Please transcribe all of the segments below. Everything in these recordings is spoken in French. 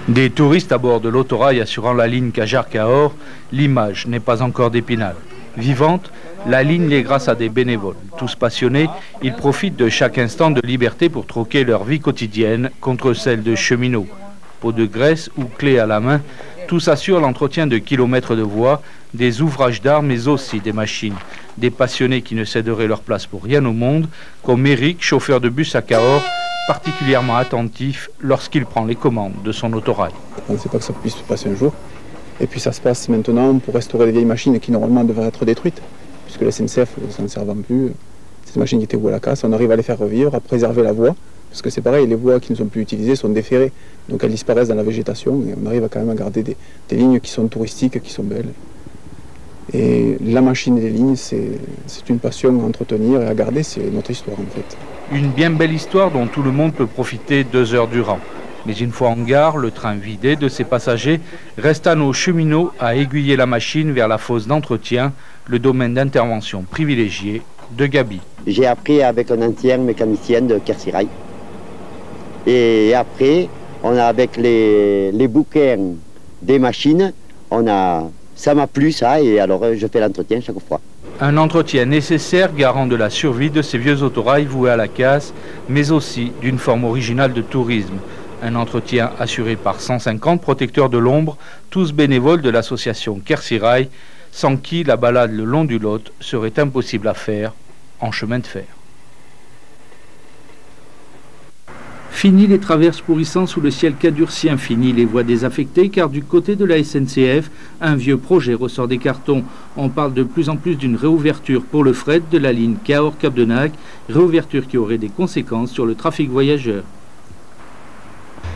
Des touristes à bord de l'autorail assurant la ligne Cajarc-Cahors, l'image n'est pas encore d'Épinal. Vivante, la ligne l'est grâce à des bénévoles. Tous passionnés, ils profitent de chaque instant de liberté pour troquer leur vie quotidienne contre celle de cheminots. Pots de graisse ou clés à la main, tous assurent l'entretien de kilomètres de voies, des ouvrages d'art mais aussi des machines. Des passionnés qui ne céderaient leur place pour rien au monde, comme Eric, chauffeur de bus à Cahors, particulièrement attentif lorsqu'il prend les commandes de son autorail. On ne sait pas que ça puisse se passer un jour. Et puis ça se passe maintenant pour restaurer des vieilles machines qui normalement devraient être détruites, puisque la SNCF ne s'en servant plus. Ces machines qui étaient vouées à la casse, on arrive à les faire revivre, à préserver la voie, parce que c'est pareil, les voies qui ne sont plus utilisées sont déferrées, donc elles disparaissent dans la végétation, et on arrive à quand même à garder des lignes qui sont touristiques, qui sont belles. Et la machine et les lignes, c'est une passion à entretenir et à garder, c'est notre histoire en fait. Une bien belle histoire dont tout le monde peut profiter 2 heures durant. Mais une fois en gare, le train vidé de ses passagers, reste à nos cheminots à aiguiller la machine vers la fosse d'entretien, le domaine d'intervention privilégié de Gabi. J'ai appris avec un ancien mécanicien de Quercy-Rail. Et après, on a avec les bouquins des machines, ça m'a plu ça, et alors je fais l'entretien chaque fois. Un entretien nécessaire garant de la survie de ces vieux autorails voués à la casse, mais aussi d'une forme originale de tourisme. Un entretien assuré par 150 protecteurs de l'ombre, tous bénévoles de l'association Quercy-Rail, sans qui la balade le long du Lot serait impossible à faire en chemin de fer. Fini les traverses pourrissant sous le ciel cadurcien, fini les voies désaffectées, car du côté de la SNCF, un vieux projet ressort des cartons. On parle de plus en plus d'une réouverture pour le fret de la ligne Cahors-Capdenac, réouverture qui aurait des conséquences sur le trafic voyageur.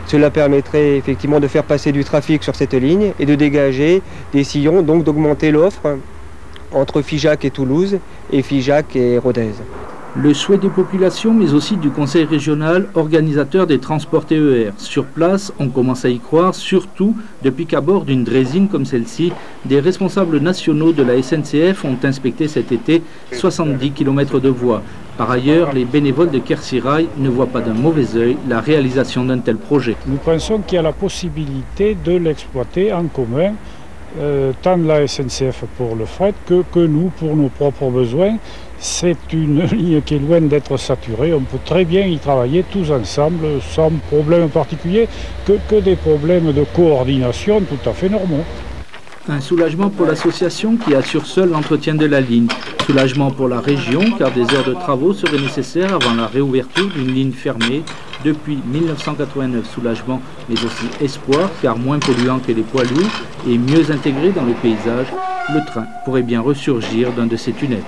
Cela permettrait effectivement de faire passer du trafic sur cette ligne et de dégager des sillons, donc d'augmenter l'offre entre Figeac et Toulouse et Figeac et Rodez. Le souhait des populations, mais aussi du conseil régional, organisateur des transports TER. Sur place, on commence à y croire, surtout depuis qu'à bord d'une draisine comme celle-ci, des responsables nationaux de la SNCF ont inspecté cet été 70 km de voies. Par ailleurs, les bénévoles de Quercy-Rail ne voient pas d'un mauvais œil la réalisation d'un tel projet. Nous pensons qu'il y a la possibilité de l'exploiter en commun, tant la SNCF pour le fret que nous pour nos propres besoins. C'est une ligne qui est loin d'être saturée, on peut très bien y travailler tous ensemble sans problème particulier, que des problèmes de coordination tout à fait normaux. Un soulagement pour l'association qui assure seule l'entretien de la ligne. Soulagement pour la région car des heures de travaux seraient nécessaires avant la réouverture d'une ligne fermée depuis 1989. Soulagement mais aussi espoir car moins polluant que les poids lourds et mieux intégré dans le paysage, le train pourrait bien ressurgir d'un de ces tunnels.